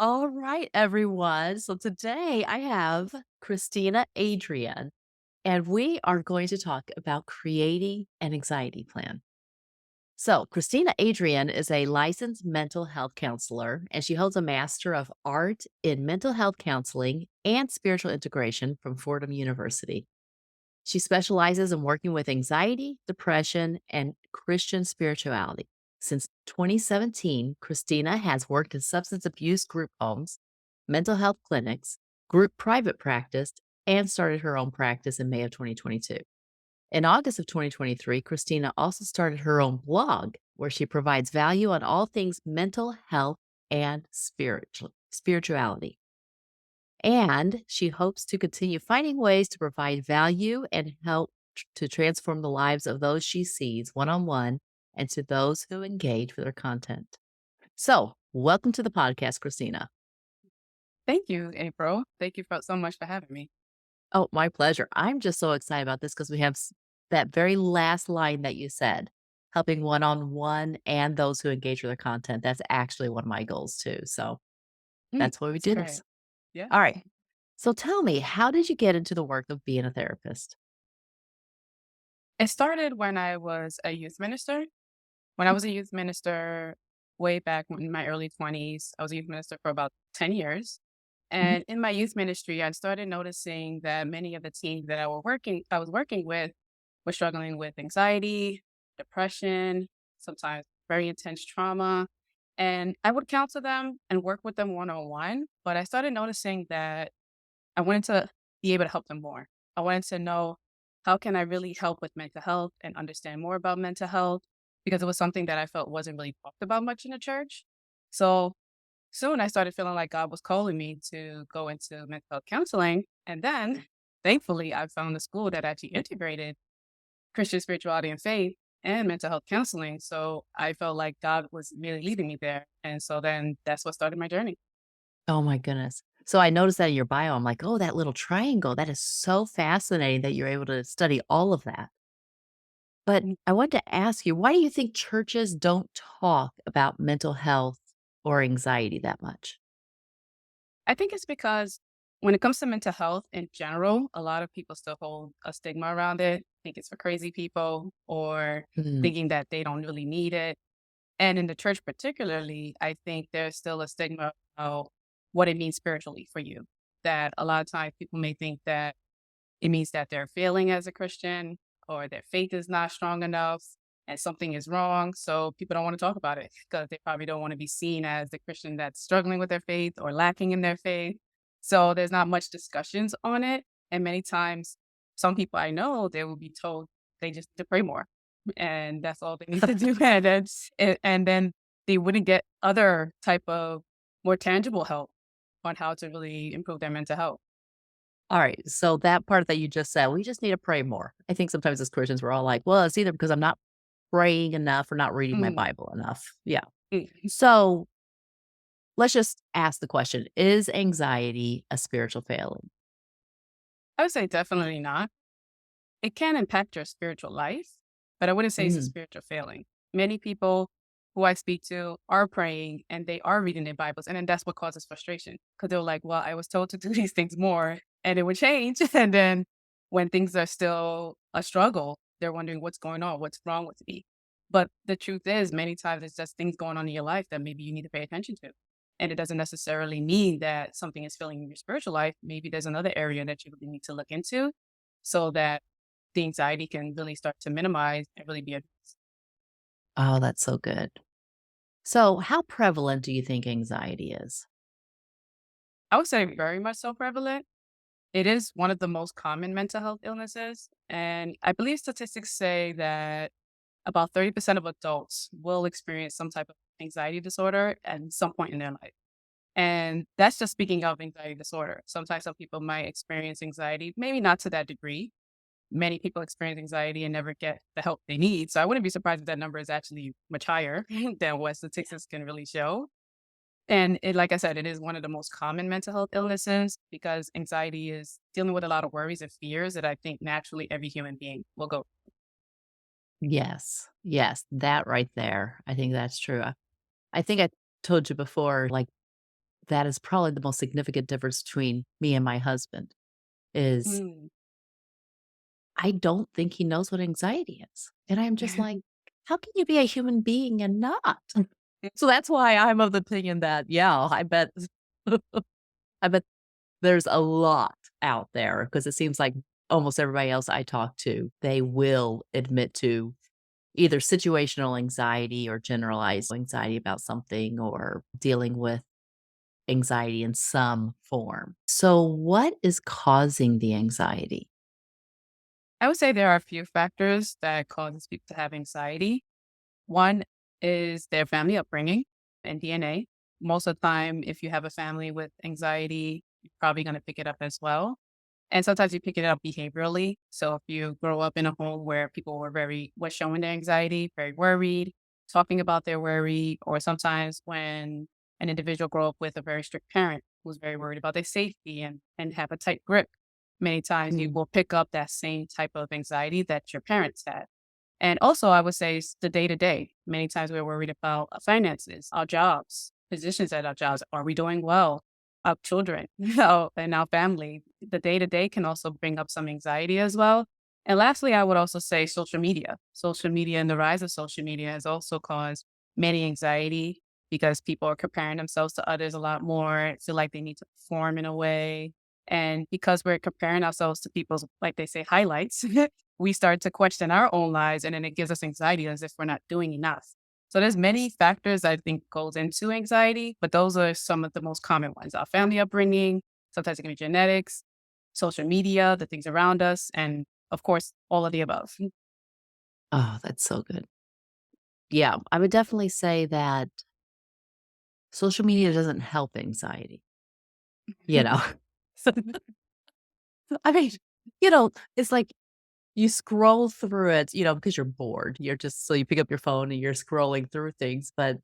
All right, everyone. So today I have Christina Adrien, and we are going to talk about creating an anxiety plan. So, Christina Adrien is a licensed mental health counselor, and she holds a Master of Art in Mental Health Counseling and Spiritual Integration from Fordham University. She specializes in working with anxiety, depression, and Christian spirituality. Since 2017, Christina has worked in substance abuse group homes, mental health clinics, group private practice, and started her own practice in May of 2022. In August of 2023, Christina also started her own blog where she provides value on all things mental health and spirituality. And she hopes to continue finding ways to provide value and help to transform the lives of those she sees one on one and to those who engage with her content. So, welcome to the podcast, Christina. Thank you, April. Thank you so much for having me. Oh, my pleasure. I'm just so excited about this because we have that very last line that you said, helping one on one and those who engage with their content. That's actually one of my goals too. So, that's why we It's do great. this. Yeah. All right. So, tell me, how did you get into the work of being a therapist? It started when I was a youth minister. When I was a youth minister way back in my early 20s, I was a youth minister for about 10 years. Mhm. And in my youth ministry, I started noticing that many of the teens that I was working with were struggling with anxiety, depression, sometimes very intense trauma. And I would counsel them and work with them one on one. But I started noticing that I wanted to be able to help them more. I wanted to know how can I really help with mental health and understand more about mental health because it was something that I felt wasn't really talked about much in the church. So soon I started feeling like God was calling me to go into mental health counseling. And then thankfully I found a school that actually integrated Christian spirituality and faith and mental health counseling. So I felt like God was really leading me there. And so then that's what started my journey. Oh my goodness. So I noticed that in your bio. I'm like, oh, that little triangle. That is so fascinating that you're able to study all of that. But I wanted to ask you, why do you think churches don't talk about mental health or anxiety that much? I think it's because when it comes to mental health in general, a lot of people still hold a stigma around it, think it's for crazy people or Mm, thinking that they don't really need it. And in the church, particularly, I think there's still a stigma about what it means spiritually for you. That a lot of times people may think that it means that they're failing as a Christian or their faith is not strong enough and something is wrong. So people don't want to talk about it because they probably don't want to be seen as the Christian that's struggling with their faith or lacking in their faith. So there's not much discussions on it. And many times, some people I know, they will be told they just need to pray more. And that's all they need to do. And then they wouldn't get other type of more tangible help on how to really improve their mental health. all right. So that part that you just said, we just need to pray more. I think sometimes as Christians, we're all like, well, it's either because I'm not praying enough or not reading my Mm, Bible enough. Yeah. mm. So let's just ask the question. Is anxiety a spiritual failing? I would say definitely not. It can impact your spiritual life, but I wouldn't say it's a Mm, spiritual failing. Many people who I speak to are praying and they are reading their Bibles. And then that's what causes frustration because they're like, well, I was told to do these things more and it would change. And then when things are still a struggle, they're wondering what's going on, what's wrong with me. But the truth is, many times it's just things going on in your life that maybe you need to pay attention to. And it doesn't necessarily mean that something is failing in your spiritual life. Maybe there's another area that you really need to look into so that the anxiety can really start to minimize and really be addressed. oh, that's so good. So, how prevalent do you think anxiety is? I would say very much so prevalent. It is one of the most common mental health illnesses. And I believe statistics say that about 30% of adults will experience some type of anxiety disorder at some point in their life. And that's just speaking of anxiety disorder. Sometimes some people might experience anxiety, maybe not to that degree. Many people experience anxiety and never get the help they need. So I wouldn't be surprised if that number is actually much higher than what statistics can really show. And it, like I said, it is one of the most common mental health illnesses because anxiety is dealing with a lot of worries and fears that I think naturally every human being will go. Yes. Yes, that right there. I think that's true. I think I told you before, like that is probably the most significant difference between me and my husband is Mm. I don't think he knows what anxiety is. And I'm just like, how can you be a human being and not? So that's why I'm of the opinion that, yeah, I bet I bet there's a lot out there because it seems like almost everybody else I talk to, they will admit to either situational anxiety or generalized anxiety about something or dealing with anxiety in some form. So, what is causing the anxiety? I would say there are a few factors that causes people to have anxiety. One is their family upbringing and DNA. Most of the time, if you have a family with anxiety, you're probably going to pick it up as well. And sometimes you pick it up behaviorally. So if you grow up in a home where people were showing their anxiety, very worried, talking about their worry, or sometimes when an individual grow up with a very strict parent who's very worried about their safety and have a tight grip, many times you Mm. will pick up that same type of anxiety that your parents had. And also, I would say the day to day. Many times we're worried about our finances, our jobs, positions at our jobs. Are we doing well? Our children, and our family. The day to day can also bring up some anxiety as well. And lastly, I would also say social media. Social media and the rise of social media has also caused many anxiety because people are comparing themselves to others a lot more, feel like they need to perform in a way. And because we're comparing ourselves to people's, like they say, highlights, we start to question our own lives and then it gives us anxiety as if we're not doing enough. So there's many factors I think goes into anxiety, but those are some of the most common ones. Our family upbringing, sometimes it can be genetics, social media, the things around us, and of course, all of the above. Oh, that's so good. Yeah, I would definitely say that social media doesn't help anxiety, you know? So, I mean, it's like you scroll through it, because you're bored. So you pick up your phone and you're scrolling through things, but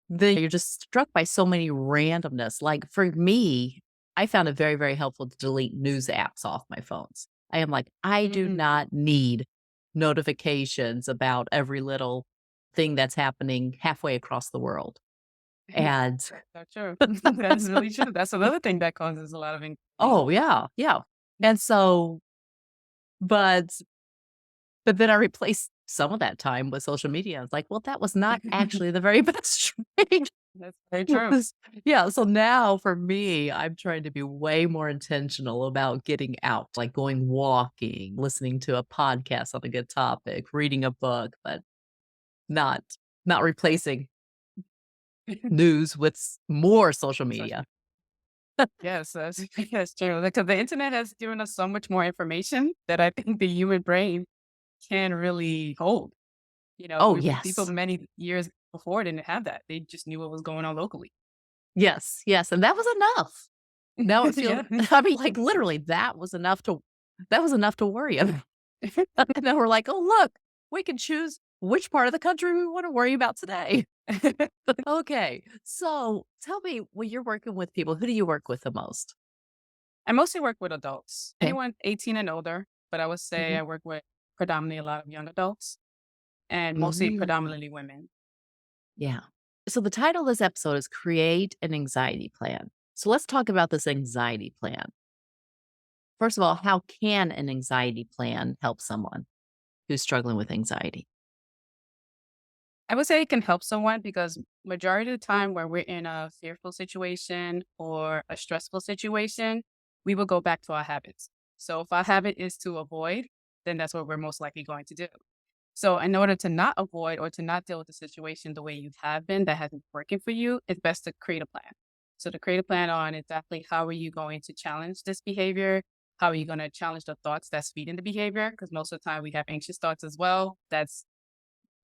then you're just struck by so many randomness. Like for me, I found it very, very helpful to delete news apps off my phones. I am like, I do Mm. not need notifications about every little thing that's happening halfway across the world. And That's true. That's really true. That's another thing that causes a lot of anxiety. oh yeah, yeah. And so, but then I replaced some of that time with social media. I was like, well, that was not actually the very best trade. That's very true. Yeah, so now for me, I'm trying to be way more intentional about getting out, like going walking, listening to a podcast on a good topic, reading a book, but not not replacing news with more social So media. yes, that's that's true. Because the internet has given us so much more information that I think the human brain can really hold. Oh, People yes. many years before didn't have that. They just knew what was going on locally. Yes, yes, and that was enough. Now it feels Yeah. I mean, like, literally, that was enough to worry about. And then we're like, "Oh, look, we can choose which part of the country we wanna worry about today." Okay, so tell me, when you're working with people, who do you work with the most? I mostly work with adults, Okay. anyone 18 and older, but I would say Mhm. I work with predominantly a lot of young adults and mostly Mm. predominantly women. Yeah. So the title of this episode is Create an Anxiety Plan. So let's talk about this anxiety plan. First of all, how can an anxiety plan help someone who's struggling with anxiety? I would say it can help someone because majority of the time where we're in a fearful situation or a stressful situation, we will go back to our habits. So if our habit is to avoid, then that's what we're most likely going to do. So in order to not avoid or to not deal with the situation the way you have been that hasn't working for you, it's best to create a plan. So to create a plan on exactly how are you going to challenge this behavior? How are you going to challenge the thoughts that's feeding the behavior? Because most of the time we have anxious thoughts as well. That's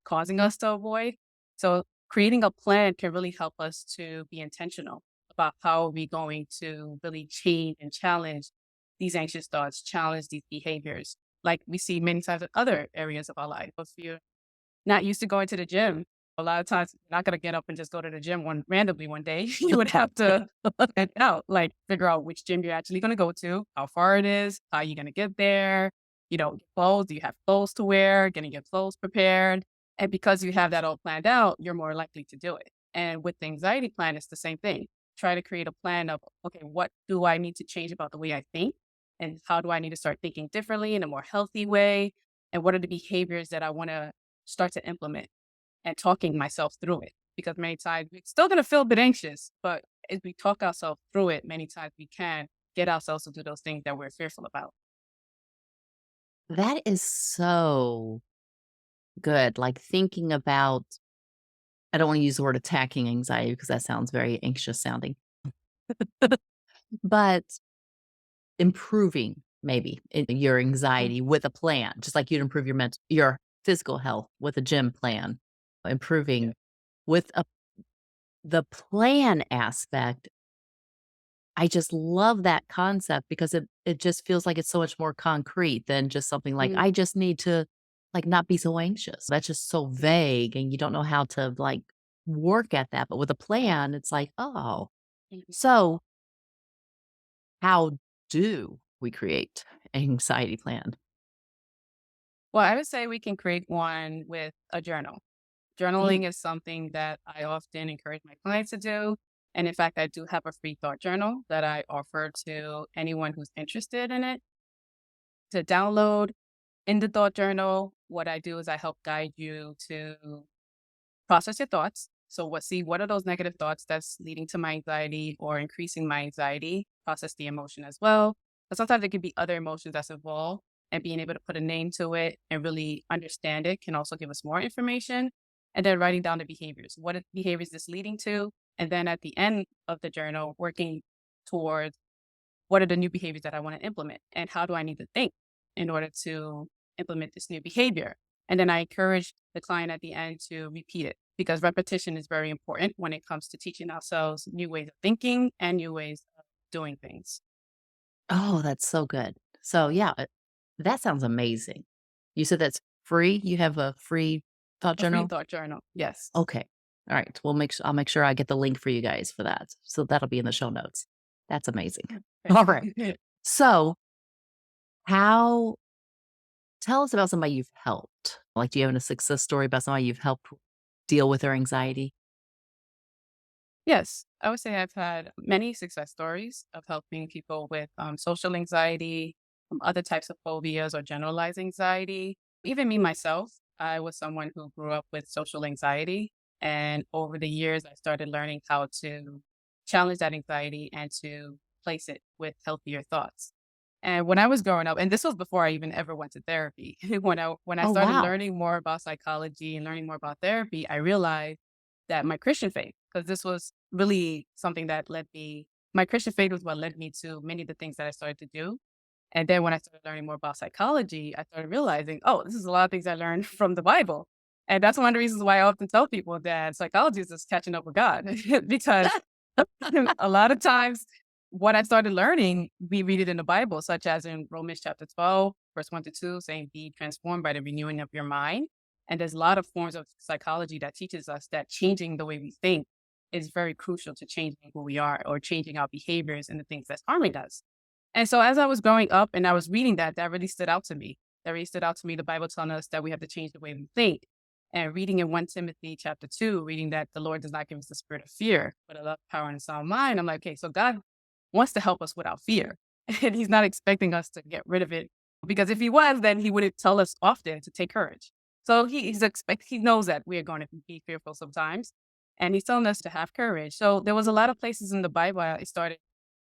causing us to avoid. So creating a plan can really help us to be intentional about how are we going to really change and challenge these anxious thoughts, challenge these behaviors. Like we see many times in other areas of our life. If you're not used to going to the gym, a lot of times you're not going to get up and just go to the gym randomly one day. You would have to plan it out, like figure out which gym you're actually going to go to, how far it is, how you're going to get there, clothes, do you have clothes to wear, getting your clothes prepared. And because you have that all planned out, you're more likely to do it. And with the anxiety plan, it's the same thing. try to create a plan of, okay, what do I need to change about the way I think? And how do I need to start thinking differently in a more healthy way? And what are the behaviors that I want to start to implement and talking myself through it? Because many times we're still going to feel a bit anxious, but as we talk ourselves through it, many times we can get ourselves to do those things that we're fearful about. That is so good. Like thinking about, I don't want to use the word attacking anxiety because that sounds very anxious sounding, but improving maybe your Mm, anxiety with a plan, just like you'd improve your physical health with a gym plan, yeah. improving with the plan aspect. I just love that concept because it just feels like it's so much more concrete than just something like, Mm, "I just need to, like, not be so anxious." That's just so mm, vague, and you don't know how to, like, work at that, but with a plan, it's like, "Oh." mhm. So, how do we create an anxiety plan? Well, I would say we can create one with a journal. Mm. Journaling is something that I often encourage my clients to do. And in fact, I do have a free thought journal that I offer to anyone who's interested in it to download. In the thought journal, what I do is I help guide you to process your thoughts. So what are those negative thoughts that's leading to my anxiety or increasing my anxiety? Process the emotion as well. But sometimes there could be other emotions that's involved and being able to put a name to it and really understand it can also give us more information. And then writing down the behaviors. Behaviors this leading to? And then at the end of the journal, working towards what are the new behaviors that I want to implement and how do I need to think in order to implement this new behavior? And then I encourage the client at the end to repeat it because repetition is very important when it comes to teaching ourselves new ways of thinking and new ways of doing things. Oh, that's so good. So, yeah, that sounds amazing. You said that's free? You have a free thought A free journal? thought journal. Yes. Okay. All right. I'll make sure I get the link for you guys for that. So that'll be in the show notes. That's amazing. All right. Okay. So, how tell us about somebody you've helped. Like, do you have a success story about somebody you've helped deal with their anxiety? Yes, I would say I've had many success stories of helping people with social anxiety, other types of phobias or generalized anxiety. Even me myself, I was someone who grew up with social anxiety. And over the years, I started learning how to challenge that anxiety and to place it with healthier thoughts. And when I was growing up, and this was before I even ever went to therapy, when I Oh, started wow. learning more about psychology and learning more about therapy, I realized that my Christian faith, because this was really something that led me my Christian faith was what led me to many of the things that I started to do. And then when I started learning more about psychology, I started realizing, oh, this is a lot of things I learned from the Bible. And that's one of the reasons why I often tell people that psychology is just catching up with God because a lot of times what I started learning, we read it in the Bible, such as in Romans chapter 12, verse 1 to 2, saying, be transformed by the renewing of your mind. And there's a lot of forms of psychology that teaches us that changing the way we think is very crucial to changing who we are or changing our behaviors and the things that's harming us. And so as I was growing up and I was reading that, that really stood out to me. That really stood out to me. The Bible telling us that we have to change the way we think. And reading in 1 Timothy chapter 2, reading that the Lord does not give us the spirit of fear, but a love, power, and a sound mind. I'm like, okay, so God wants to help us without fear. And he's not expecting us to get rid of it. Because if he was, then he wouldn't tell us often to take courage. So he knows that we are going to be fearful sometimes. And he's telling us to have courage. So there was a lot of places in the Bible I started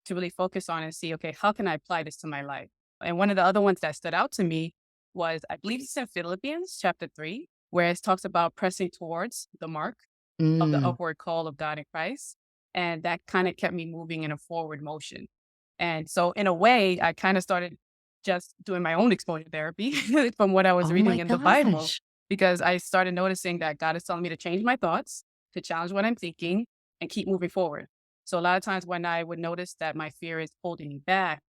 to really focus on and see, okay, how can I apply this to my life? And one of the other ones that stood out to me was, I believe it's in Philippians chapter 3, where it talks about pressing towards the mark of the Mm. upward call of God in Christ. And that kind of kept me moving in a forward motion. And so, in a way, I kind of started just doing my own exposure therapy from what I was Oh reading my in the Bible, gosh. because I started noticing that God is telling me to change my thoughts, to challenge what I'm thinking, and keep moving forward. So, a lot of times when I would notice that my fear is holding me back,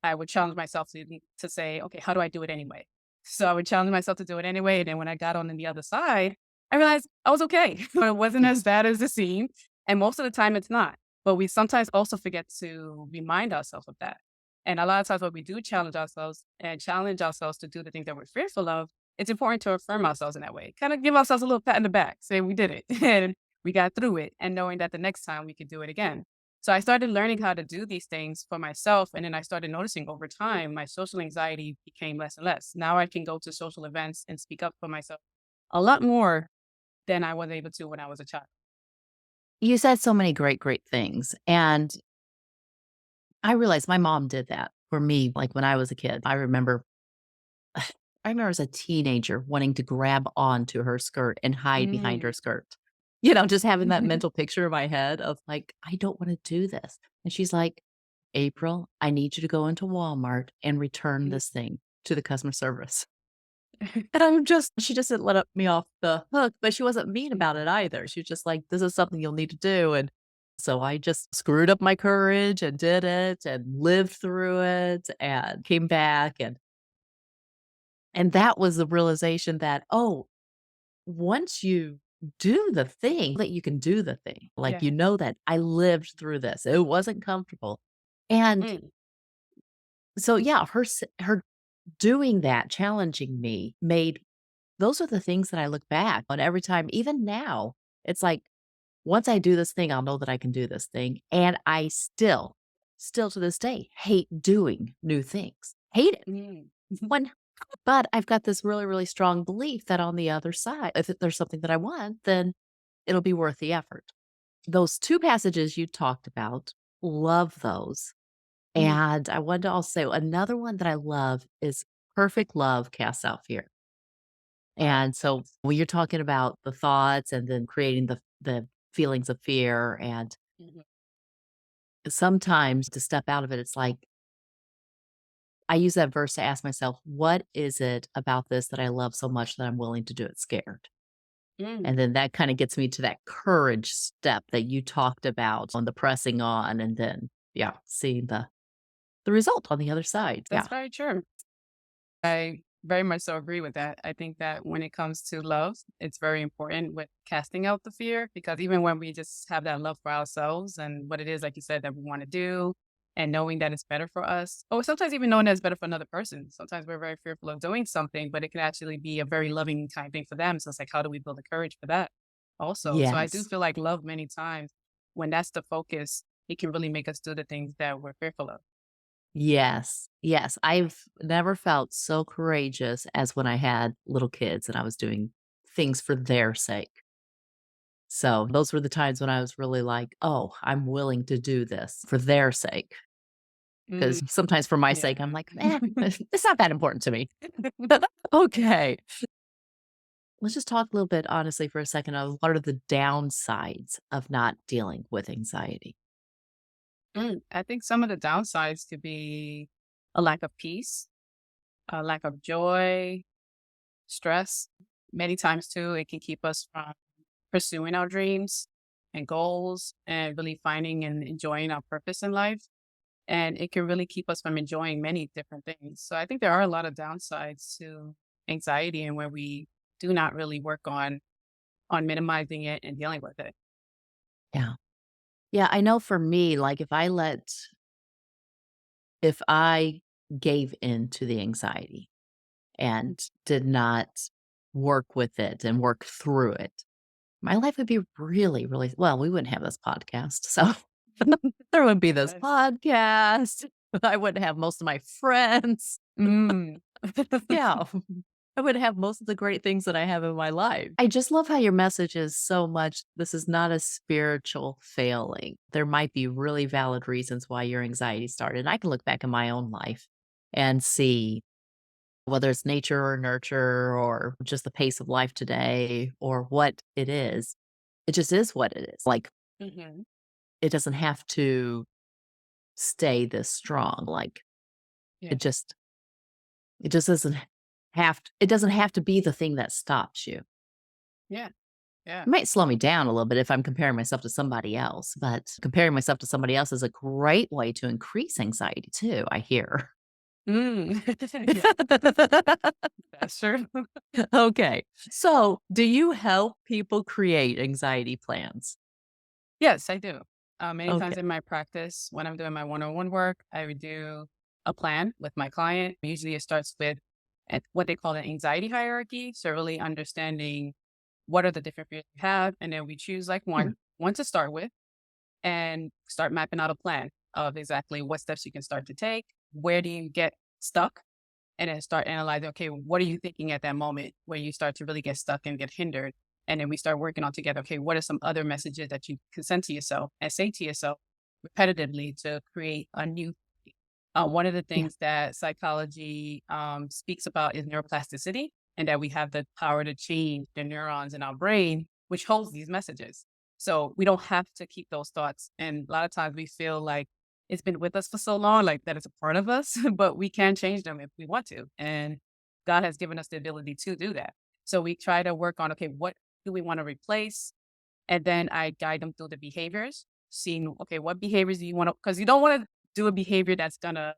I would challenge myself to say, okay, how do I do it anyway? So I would challenge myself to do it anyway. And then when I got on the other side, I realized I was okay. It wasn't as Yes. bad as it seemed. And most of the time it's not. But we sometimes also forget to remind ourselves of that. And a lot of times when we do challenge ourselves and challenge ourselves to do the things that we're fearful of, it's important to affirm ourselves in that way. Kind of give ourselves a little pat in the back, say we did it and we got through it. And knowing that the next time we could do it again. So I started learning how to do these things for myself. And then I started noticing over time, my social anxiety became less and less. Now I can go to social events and speak up for myself a lot more than I was able to when I was a child. You said so many great, great things. And I realized my mom did that for me, like when I was a kid. I remember as a teenager wanting to grab onto her skirt and hide behind her Mm. skirt. Just having that mental picture in my head of like, I don't want to do this. And she's like, April, I need you to go into Walmart and return this thing to the customer service. And she just didn't me off the hook, but she wasn't mean about it either. She was just like, this is something you'll need to do. And so I just screwed up my courage and did it and lived through it and came back. And that was the realization that, oh, once you do the thing, that you can do the thing. Like, Yeah. that I lived through this. It wasn't comfortable. And Mm. so, yeah, her doing that, challenging me made those are the things that I look back on every time, even now. It's like, once I do this thing, I'll know that I can do this thing. And I still to this day, hate doing new things. Hate it. Mm. One, but I've got this really, really strong belief that on the other side, if there's something that I want, then it'll be worth the effort. Those 2 passages you talked about, love those. Mm. And I wanted to also say another one that I love is perfect love casts out fear. Wow. And so when you're talking about the thoughts and then creating the feelings of fear, and Mhm. sometimes to step out of it, it's like I use that verse to ask myself, what is it about this that I love so much that I'm willing to do it scared? Mm. And then that kind of gets me to that courage step that you talked about on the pressing on, and then, yeah, seeing the result on the other side. That's Yeah. very true. I very much so agree with that. I think that when it comes to love, it's very important with casting out the fear because even when we just have that love for ourselves and what it is, like you said, that we want to do and knowing that it's better for us, or sometimes even knowing that it's better for another person. Sometimes we're very fearful of doing something, but it can actually be a very loving kind thing for them. So it's like, how do we build the courage for that also? So I do Yes. feel like love many times, when that's the focus, it can really make us do the things that we're fearful of. Yes. Yes. I've never felt so courageous as when I had little kids and I was doing things for their sake. So those were the times when I was really like, "Oh, I'm willing to do this for their sake." Mm. Because sometimes for my Yeah. sake, I'm like, "Eh, it's not that important to me." Okay. Let's just talk a little bit honestly for a second of what are the downsides of not dealing with anxiety? I think some of the downsides could be a lack of peace, a lack of joy, stress. Many times, too, it can keep us from pursuing our dreams and goals and really finding and enjoying our purpose in life. And it can really keep us from enjoying many different things. So I think there are a lot of downsides to anxiety and where we do not really work on minimizing it and dealing with it. Yeah. Yeah, I know for me, like, if I gave in to the anxiety and did not work with it and work through it, my life would be really, really well, we wouldn't have this podcast, so there wouldn't be this Yes. podcast. I wouldn't have most of my friends. Mm. Yeah. I would have most of the great things that I have in my life. I just love how your message is so much this is not a spiritual failing. There might be really valid reasons why your anxiety started. And I can look back in my own life and see whether it's nature or nurture or just the pace of life today or what it is. It just is what it is. Like, Hmm. it doesn't have to stay this strong. Like, Yeah. it just it just doesn't it doesn't have to be the thing that stops you. Yeah. Yeah. It might slow me down a little bit if I'm comparing myself to somebody else, but comparing myself to somebody else is a great way to increase anxiety too, I hear. Mm. Yeah, that's true. Okay. So, do you help people create anxiety plans? Yes, I do. Many Okay. times in my practice, when I'm doing my one-on-one work, I would do a plan with my client. Usually it starts with what they call an anxiety hierarchy. So really understanding what are the different fears we have. And then we choose like Hmm. one to start with. and start mapping out a plan of exactly what steps you can start to take. Where do you get stuck? And then start analyzing, okay, what are you thinking at that moment where you start to really get stuck and get hindered? And then we start working on together, okay, what are some other messages that you can send to yourself and say to yourself repetitively to create a new one of the Yeah. things that psychology speaks about is neuroplasticity, and that we have the power to change the neurons in our brain, which holds these messages. So we don't have to keep those thoughts. And a lot of times we feel like it's been with us for so long, like that it's a part of us, but we can change them if we want to. And God has given us the ability to do that. So we try to work on, okay, what do we want to replace? And then I guide them through the behaviors, seeing, okay, what behaviors do you want to, because you don't want to do a behavior that's going to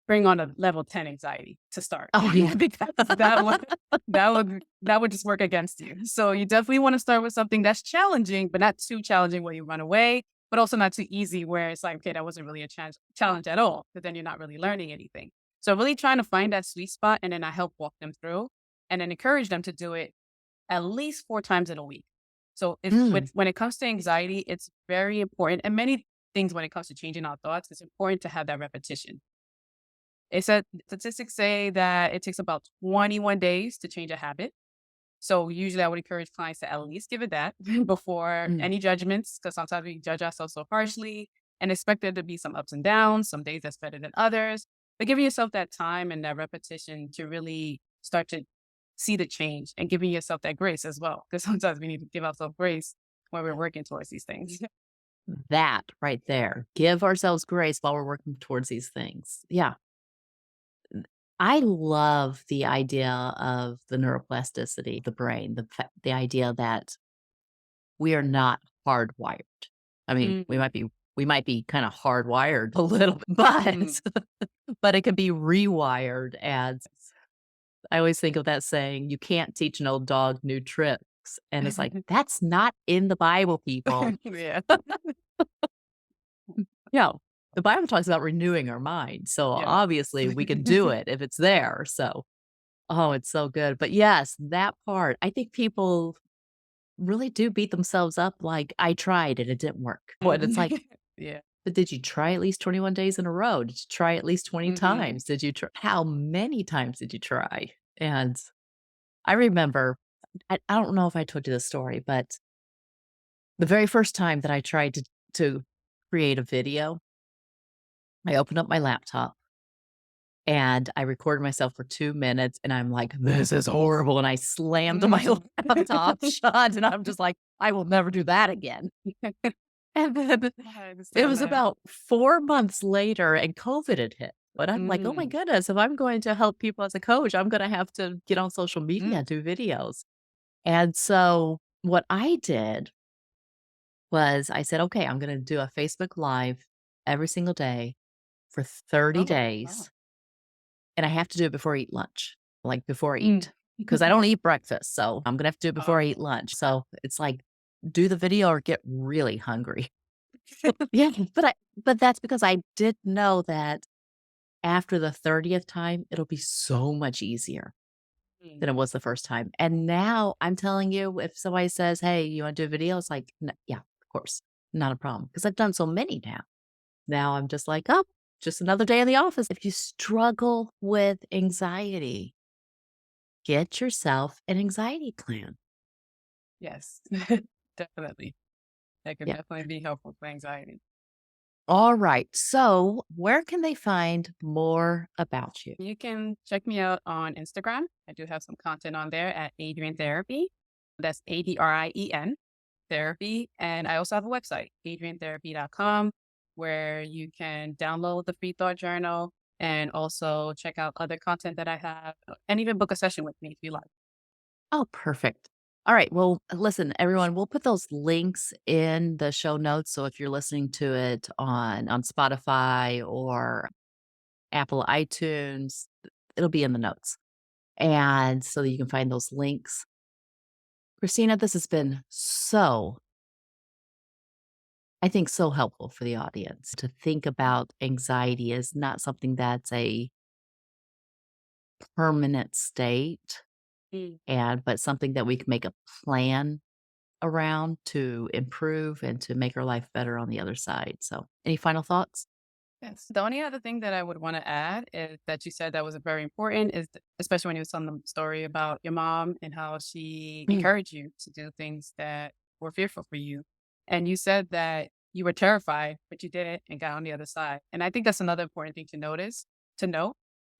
bring on a level 10 anxiety to start Oh, yeah. because that would just work against you. So you definitely want to start with something that's challenging, but not too challenging where you run away, but also not too easy where it's like, okay, that wasn't really a challenge at all, because then you're not really learning anything. So really trying to find that sweet spot, and then I help walk them through and then encourage them to do it at least 4 times in a week. So if Mm. when it comes to anxiety, it's very important, and many things when it comes to changing our thoughts, it's important to have that repetition. It said statistics say that it takes about 21 days to change a habit. So usually I would encourage clients to at least give it that before Mm. any judgments, because sometimes we judge ourselves so harshly and expect there to be some ups and downs, some days that's better than others. But giving yourself that time and that repetition to really start to see the change, and giving yourself that grace as well. Because sometimes we need to give ourselves grace when we're working towards these things. That right there. Give ourselves grace while we're working towards these things. Yeah. I love the idea of the neuroplasticity of the brain, the idea that we are not hardwired. I mean, we Mhm. might be kind of hardwired a little bit, Mhm. but it can be rewired. And I always think of that saying, you can't teach an old dog new tricks. And it's like, that's not in the Bible, people. Yeah. Yeah. The Bible talks about renewing our mind. So Yes. obviously we can do it if it's there. So, oh, it's so good. But yes, that part, I think people really do beat themselves up like, I tried and it didn't work. What it's like, Yeah. but did you try at least 21 days in a row? Did you try at least 20 Mhm. times? Did you try? How many times did you try? And I remember, I don't know if I told you this story, but the very first time that I tried to create a video, I opened up my laptop and I recorded myself for 2 minutes, and I'm like, "This is horrible," and I slammed my Mhm. laptop shut, and I'm just like, "I will never do that again." And then I it understand was that. about 4 months later, and COVID had hit, but I'm like, "Oh my Mm. goodness, if I'm going to help people as a coach, I'm gonna have to get on social media Mm. and do videos." And so what I did was I said, "Okay, I'm gonna do a Facebook Live every single day for 30 Oh, wow. days." And I have to do it before I eat lunch, like, before I Mm. eat, because I don't eat breakfast, so I'm gonna have to do it before I eat Oh. lunch, so it's like, do the video or get really hungry. Yeah, but that's because I did know that after the 30th time, it'll be so much easier Mm. than it was the first time, and now I'm telling you, if somebody says, "Hey, you wanna do a video?" It's like, "N yeah, of course, not a problem," because 'cause I've done so many now. Now I'm just like, "Oh, just another day in the office." If you struggle with anxiety, get yourself an anxiety plan. Yes. Definitely. That could Yeah. definitely be helpful for anxiety. All right. So, where can they find more about you? You can check me out on Instagram. I do have some content on there at Adrien Therapy. That's Adrien therapy. And I also have a website, adrientherapy.com, where you can download the free thought journal and also check out other content that I have, and even book a session with me if you like. Oh, perfect. All right. Well, listen, everyone, we'll put those links in the show notes. So if you're listening to it on Spotify or Apple iTunes, it'll be in the notes. And so that you can find those links. Christina, this has been I think so helpful for the audience to think about anxiety as not something that's a permanent state Mm. but something that we can make a plan around to improve and to make our life better on the other side. So, any final thoughts? Yes. The only other thing that I would want to add is that you said that was very important especially when you was telling the story about your mom and how she Mm. encouraged you to do things that were fearful for you. And you said that you were terrified, but you did it and got on the other side. And I think that's another important thing to note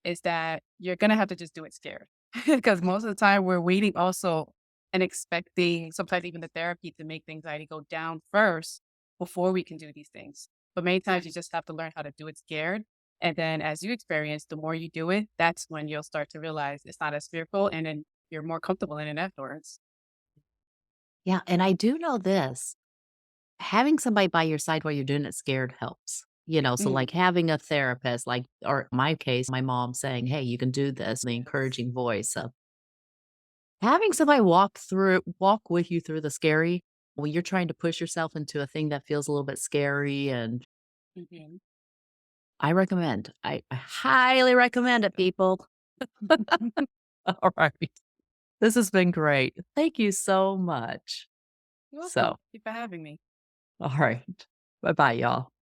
is that you're going to have to just do it scared. Because most of the time we're waiting also and expecting sometimes even the therapy to make the anxiety go down first before we can do these things. But many times you just have to learn how to do it scared. And then as you experience, the more you do it, that's when you'll start to realize it's not as fearful and then you're more comfortable in it afterwards. Yeah, and I do know this, having somebody by your side while you're doing it scared helps. So Mhm. like having a therapist, like, or in my case, my mom saying, "Hey, you can do this," the Yes. encouraging voice of having somebody walk with you through the scary when you're trying to push yourself into a thing that feels a little bit scary. And Mhm. I highly recommend it, people. All right. This has been great. Thank you so much. You're welcome. So, Thank you for having me. all right. Bye bye, y'all.